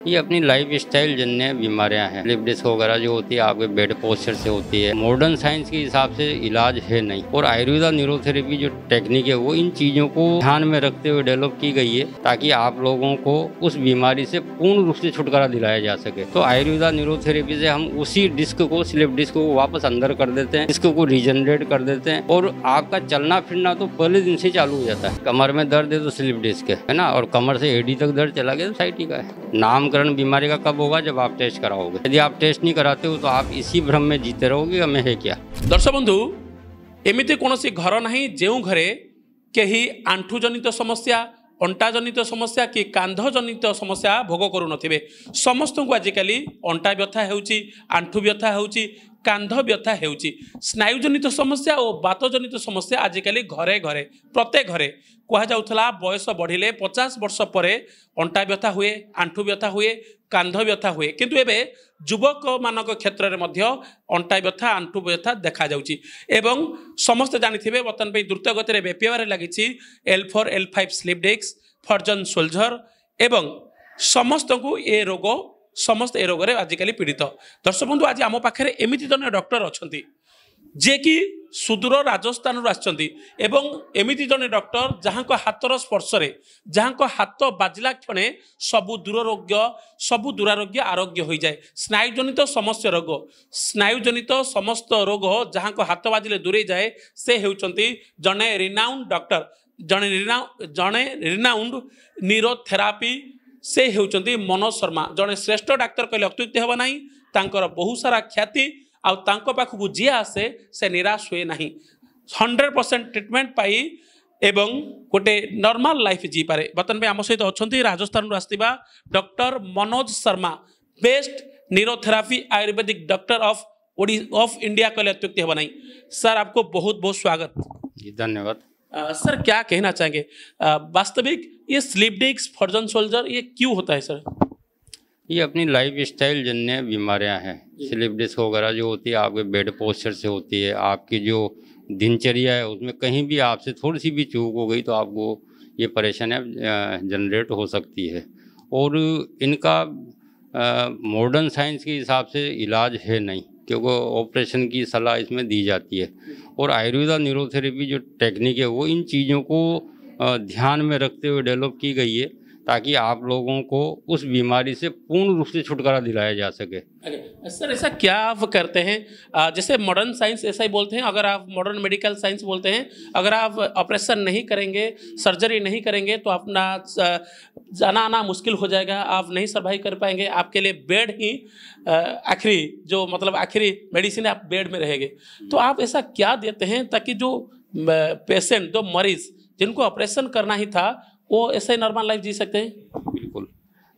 ये अपनी life style जन्य बीमारियां हैं। स्लिप डिस्क वगैरह जो होती है आपके बेड पोस्चर से होती है। मॉडर्न साइंस के हिसाब से इलाज है नहीं, और आयुर्वेदा न्यूरोथेरेपी जो टेक्निक है वो इन चीजों को ध्यान में रखते हुए डेवलप की गई है ताकि आप लोगों को उस बीमारी से पूर्ण रूप से छुटकारा दिलाया जा सके। तो आयुर्वेदा न्यूरोथेरेपी से हम उसी डिस्क को, स्लिप डिस्क को वापस अंदर कर देते हैं, डिस्क को रीजनरेट कर देते हैं, और आपका चलना फिरना तो पहले दिन से चालू हो जाता है। कमर में दर्द है तो स्लिप डिस्क है ना, और कमर से एडी तक दर्द चला गया तो साइटिका है। नामकरण बीमारी का कब होगा? जब आप टेस्ट कराओगे। यदि आप टेस्ट नहीं कराते हो तो आप इसी भ्रम में जीते रहोगे हमें है क्या। दर्शक बंधु, एमिति कौनसी घर नहीं जो घरे कहीं आंठू जनित समस्या, अंटा जनित समस्या कि कांध जनित समस्या भोग करू नथिबे। समस्त को आजिकल अंटा व्यथा होउची, आंठू व्यथा होउची, कांध व्यथा होउची। स्नायु जनित समस्या और बात जनित समस्या आजिकल घरे घरे प्रत्येक घरे कह जाउथला। बयस बढ़िले 50 वर्ष पर अंटा व्यथा हुए, आंठू व्यथा हुए, कांध व्यथा हुए, किंतु एबे युवक मानक क्षेत्र में मध्य अंटा व्यथा, आंठू व्यथा देखा जाउची। एवं समस्त जानिथिबे वर्तमान पे द्रुत गति व्यापार लगी L4 L5 slip disc, फर्जन soldier एवं समस्त को ए रोग, समस्त ए रोग आजिकल पीड़ित। दर्शक बंधु, आज आम पाखे एमती जन डॉक्टर अच्छा जे कि सुदूर राजस्थान आसचंती, एवं एमती जन डॉक्टर जहाँ हाथर स्पर्श जहाँ हाथ बाजिला क्षणे सबु दुरारोग्य, सबु दुरारोग्य आरोग्य हो जाए। स्नायुजनित समस्त रोग, स्नायुजनित समस्त रोग जहाँ हाथ बाजिले दूरे जाए, से होउचंती जने रिनाउंड डॉक्टर, जने रिनाउंड न्यूरोथेरापी, से होउचंती मनोज शर्मा। जने श्रेष्ठ डाक्तर कहले अत्युक्ति हेबा नाही। तांकर बहुत सारा ख्याति आउ तांको पाखु जी आसे से निराश हुए नहीं। 100% ट्रिटमेंट पाई एवं गोटे नॉर्मल लाइफ जी पारे। बर्तमान में आम सहित अच्छा राजस्थान आसवा doctor Manoj Sharma, best neurotherapy ayurvedic doctor of India कहले अत्युक्ति हेबा नहीं। सर, आपको बहुत बहुत स्वागत। जी धन्यवाद। सर, क्या कहना चाहेंगे वास्तविक ये स्लिप डिस्क, फर्जन सोल्जर ये क्यों होता है सर? ये अपनी लाइफ स्टाइल जन्य बीमारियां हैं। स्लिप डिस्क वगैरह जो होती है आपके बेड पोस्चर से होती है। आपकी जो दिनचर्या है उसमें कहीं भी आपसे थोड़ी सी भी चूक हो गई तो आपको ये परेशानियाँ जनरेट हो सकती है, और इनका मॉडर्न साइंस के हिसाब से इलाज है नहीं, क्योंकि ऑपरेशन की सलाह इसमें दी जाती है। और आयुर्वेदा न्यूरोथेरेपी जो टेक्निक है वो इन चीज़ों को ध्यान में रखते हुए डेवलप की गई है ताकि आप लोगों को उस बीमारी से पूर्ण रूप से छुटकारा दिलाया जा सके। सर, ऐसा क्या आप करते हैं? जैसे मॉडर्न साइंस ऐसा ही बोलते हैं, अगर आप मॉडर्न मेडिकल साइंस बोलते हैं, अगर आप ऑपरेशन नहीं करेंगे, सर्जरी नहीं करेंगे तो अपना जाना आना मुश्किल हो जाएगा, आप नहीं सर्वाइव कर पाएंगे, आपके लिए बेड ही आखिरी जो मतलब आखिरी मेडिसिन, आप बेड में रहेंगे। तो आप ऐसा क्या देते हैं ताकि जो पेशेंट, जो मरीज जिनको ऑपरेशन करना ही था, वो ऐसे नॉर्मल लाइफ जी सकते हैं? बिल्कुल,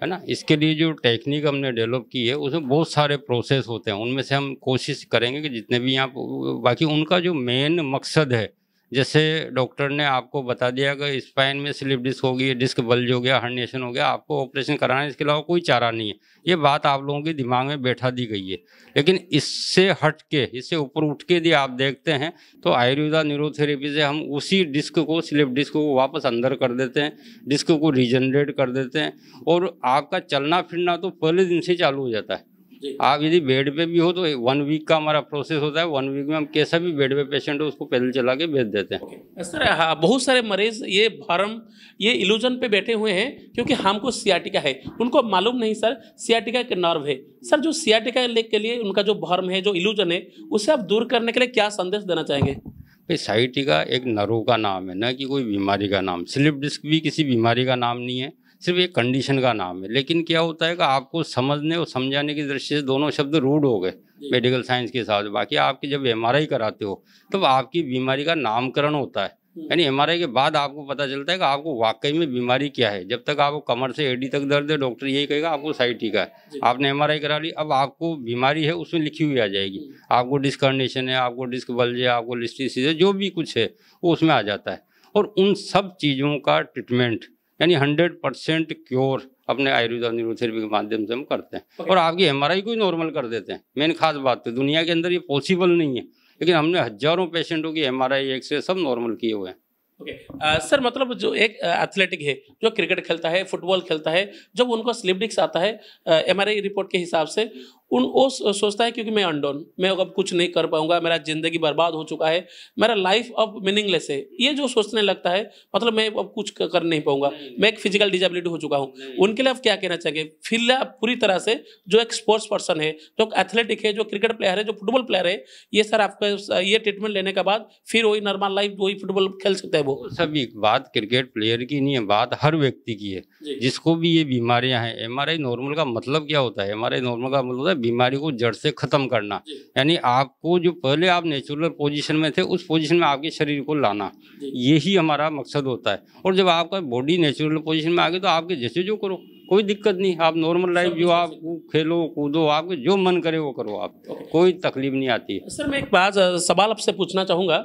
है ना। इसके लिए जो टेक्निक हमने डेवलप की है उसमें बहुत सारे प्रोसेस होते हैं। उनमें से हम कोशिश करेंगे कि जितने भी यहाँ, बाकी उनका जो मेन मकसद है, जैसे डॉक्टर ने आपको बता दिया कि स्पाइन में स्लिप डिस्क हो गई, डिस्क बल्ज हो गया, हर्निएशन हो गया, आपको ऑपरेशन कराना है, इसके अलावा कोई चारा नहीं है। ये बात आप लोगों के दिमाग में बैठा दी गई है। लेकिन इससे हट के, इससे ऊपर उठ के यदि आप देखते हैं तो आयुर्वेदा न्यूरोथेरेपी से हम उसी डिस्क को, स्लिप डिस्क को वापस अंदर कर देते हैं, डिस्क को रीजनरेट कर देते हैं, और आपका चलना फिरना तो पहले दिन से चालू हो जाता है। आप यदि बेड पे भी हो तो 1 वीक का हमारा प्रोसेस होता है। 1 वीक में हम कैसा भी बेड पे पेशेंट हो उसको पैदल चला के भेज देते हैं। सर, हाँ, बहुत सारे मरीज ये भरम, ये इल्यूजन पे बैठे हुए हैं क्योंकि हमको सियाटिका है, उनको मालूम नहीं सर सियाटिका एक नर्व है। सर, जो सियाटिका के लिए उनका जो भरम है, जो इल्यूजन है, उसे आप दूर करने के लिए क्या संदेश देना चाहेंगे? भाई, साइटिका एक नर्व का नाम है, न कि कोई बीमारी का नाम। स्लिप डिस्क भी किसी बीमारी का नाम नहीं है, सिर्फ एक कंडीशन का नाम है। लेकिन क्या होता है कि आपको समझने और समझाने की दृष्टि से दोनों शब्द रूढ़ हो गए मेडिकल साइंस के हिसाब से। बाकी आपकी जब एमआरआई कराते हो तब आपकी बीमारी का नामकरण होता है, यानी एमआरआई के बाद आपको पता चलता है कि आपको वाकई में बीमारी क्या है। जब तक आपको कमर से एडी तक दर्द है, डॉक्टर यही कहेगा आपको साइटिका है। आपने एमआरआई करा ली, अब आपको बीमारी है उसमें लिखी हुई आ जाएगी, आपको डिस्क हर्निएशन है, आपको डिस्क बल्ज है, आपको लिस्टिस है, जो भी कुछ है वो उसमें आ जाता है। और उन सब चीज़ों का ट्रीटमेंट यानी 100% क्योर अपने आयुर्वेदा न्यूरोथेरेपी के माध्यम से हम करते हैं। और आपकी एमआरआई को ही नॉर्मल कर देते हैं। मेन खास बात तो दुनिया के अंदर ये पॉसिबल नहीं है, लेकिन हमने हजारों पेशेंटों की एमआरआई, एक्सरे सब नॉर्मल किए हुए हैं। ओके सर, मतलब जो एक एथलेटिक है जो क्रिकेट खेलता है, फुटबॉल खेलता है, जब उनको स्लिप डिस्क आता है एमआरआई रिपोर्ट के हिसाब से वो सोचता है क्योंकि मैं अनडोन, मैं अब कुछ नहीं कर पाऊंगा, मेरा जिंदगी बर्बाद हो चुका है, मेरा लाइफ अब मीनिंगलेस है, ये जो सोचने लगता है, मतलब मैं अब कुछ कर नहीं पाऊंगा, मैं एक फिजिकल डिजेबिलिटी हो चुका हूँ, उनके लिए आप क्या कहना चाहेंगे? फिर पूरी तरह से जो एक स्पोर्ट्स पर्सन है, जो एथलेटिक है, जो क्रिकेट प्लेयर है, जो फुटबॉल प्लेयर है, ये सर आपका ये ट्रीटमेंट लेने के बाद फिर वही नॉर्मल लाइफ, वही फुटबॉल खेल सकता है वो? सभी बात क्रिकेट प्लेयर की नहीं है, बात हर व्यक्ति की है, जिसको भी ये बीमारियां हैं। एमआरआई नॉर्मल का मतलब क्या होता है? एमआरआई नॉर्मल का मतलब है बीमारी को जड़ से खत्म करना, यानी आपको जो पहले आप नेचुरल पोजीशन में थे उस पोजीशन में आपके शरीर को लाना, यही हमारा मकसद होता है। और जब आपका बॉडी नेचुरल पोजीशन में आ गई तो आपके जैसे जो करो, कोई दिक्कत नहीं, आप नॉर्मल लाइफ जो आप खेलो कूदो, आपको जो मन करे वो करो, आप कोई तकलीफ नहीं आती है। सर मैं एक बात सवाल आपसे पूछना चाहूँगा,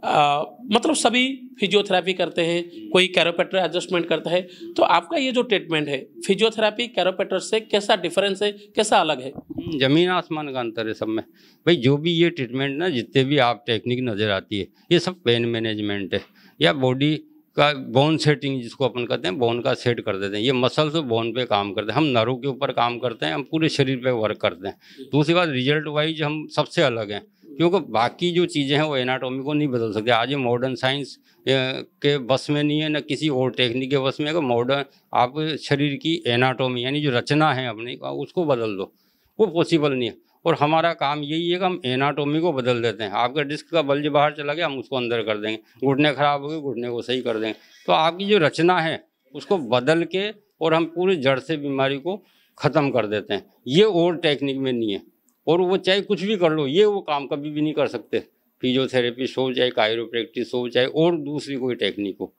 मतलब सभी फिजियोथेरेपी करते हैं, कोई कैरोपेटर एडजस्टमेंट करता है, तो आपका ये जो ट्रीटमेंट है फिजियोथेरेपी कैरोपेटर से कैसा डिफरेंस है, कैसा अलग है? जमीन आसमान का अंतर है सब में भाई। जो भी ये ट्रीटमेंट ना, जितने भी आप टेक्निक नज़र आती है, ये सब पेन मैनेजमेंट है या बॉडी का बोन सेटिंग जिसको अपन कहते हैं, बोन का सेट कर देते हैं। ये मसल से बोन पे काम करते हैं, हम नरों के ऊपर काम करते हैं, हम पूरे शरीर पे वर्क करते हैं। दूसरी बात, रिजल्ट वाइज हम सबसे अलग हैं, क्योंकि बाकी जो चीज़ें हैं वो एनाटॉमी को नहीं बदल सकते। आज ये मॉडर्न साइंस के बस में नहीं है, ना किसी और टेक्निक के बस में है कि मॉडर्न आप शरीर की एनाटॉमी यानी जो रचना है अपनी उसको बदल दो, वो पॉसिबल नहीं है। और हमारा काम यही है कि हम एनाटॉमी को बदल देते हैं। आपका डिस्क का बल्ज बाहर चला गया, हम उसको अंदर कर देंगे, घुटने खराब हो गए, घुटने को सही कर देंगे। तो आपकी जो रचना है उसको बदल के और हम पूरे जड़ से बीमारी को ख़त्म कर देते हैं। ये और टेक्निक में नहीं है, और वो चाहे कुछ भी कर लो, ये वो काम कभी भी नहीं कर सकते। फिजियोथेरेपिस्ट हो, चाहे कायरोप्रैक्टिस हो, चाहे और दूसरी कोई टेक्निक हो,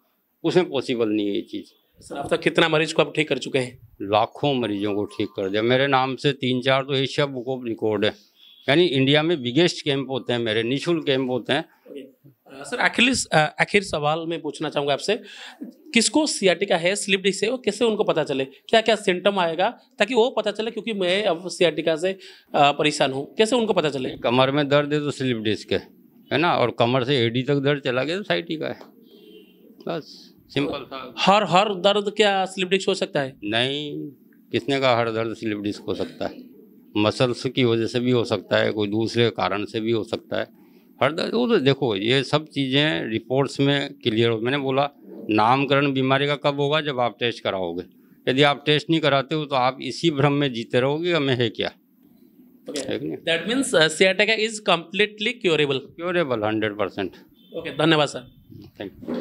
उसमें पॉसिबल नहीं है ये चीज़। सर अब तक कितना मरीज को आप ठीक कर चुके हैं? लाखों मरीजों को ठीक कर दिया। मेरे नाम से 3-4 तो एशिया बुक ऑफ रिकॉर्ड है, यानी इंडिया में बिगेस्ट कैंप होते हैं मेरे, निःशुल्क कैंप होते हैं। सर आखिर सवाल मैं पूछना चाहूँगा आपसे, किसको सियाटिका है, स्लिप डिस्क है, वो कैसे उनको पता चले, क्या क्या सिम्टम आएगा ताकि वो पता चले क्योंकि मैं अब सियाटिका से परेशान हूँ, कैसे उनको पता चले? कमर में दर्द है तो स्लिप डिस्क है ना, और कमर से एडी तक दर्द चला गया तो साइटिका है, बस सिंपल था। हर दर्द क्या स्लिप डिस्क हो सकता है? नहीं, किसने कहा हर दर्द स्लिप डिस्क हो सकता है? मसल्स की वजह से भी हो सकता है, कोई दूसरे कारण से भी हो सकता है। हर दर्द वो तो देखो, ये सब चीज़ें रिपोर्ट्स में क्लियर हो। मैंने बोला नामकरण बीमारी का कब होगा? जब आप टेस्ट कराओगे। यदि आप टेस्ट नहीं कराते हो तो आप इसी भ्रम में जीते रहोगे, हमें है क्या। That means sciatica is completely curable? Curable 100%। Okay, धन्यवाद सर। Thank you.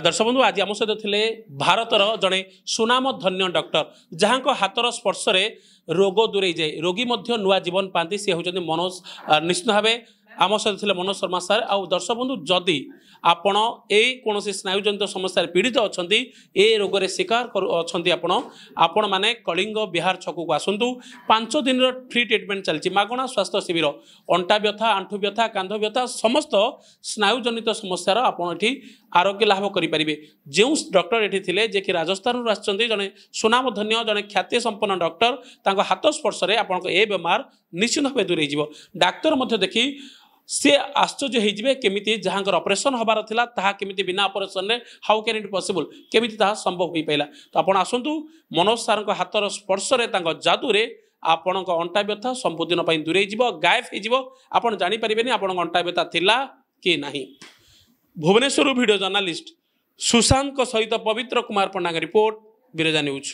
दर्शक बंधु, आज आम सहित थे भारतर जड़े सुनाम धन्य डॉक्टर जहाँ हाथर स्पर्श रोग दूरे जाए, रोगी नुआ जीवन पाती, सी होती मनोज। निश्चित भाव आम सहित थे मनोज शर्मा सर। आ दर्शक बंधु, जदि आपण कौन स्नायुजनित समस्या पीड़ित अच्छा, ए रोग शिकार आपण मैंने कलिंग बिहार छक को आसतु। 5 दिन फ्री ट्रिटमेंट चलती, मागणा स्वास्थ्य शिविर, अंटा व्यथा, आंठु व्यथा, कांध व्यथा, समस्त स्नायुजनित समस्यार आपण ये आरोग्य लाभ करेंगे। जो डॉक्टर ये थे जे कि राजस्थान आसते, जड़े सुनामधन्य, जड़े ख्याति संपन्न डॉक्टर, हाथ स्पर्श आपन ए बेमार निश्चित भाव दूरे जीव। डाक्तर मध्य देखी सी आश्चर्य होइजिबे केमिति जहाँकर ऑपरेशन हबार थिला ताहा केमिति बिना ऑपरेशन रे हाउ कैन इट पॉसिबल, केमिति ताहा संभव होई पैला। तो आपण आसंतु मनोज सार को हाथर स्पर्श रे, तांको जादू रे आपण को अंटा व्यथा संपूर्ण पई दूरे जीव, गायब होई जीव। आपण जानि परिबेनी आपण अंटा व्यथा थिला कि नाही। भुवनेश्वर वीडियो जर्नलिस्ट सुशांत सहित पवित्र कुमार पंडा रिपोर्ट, बिरजा न्यूज।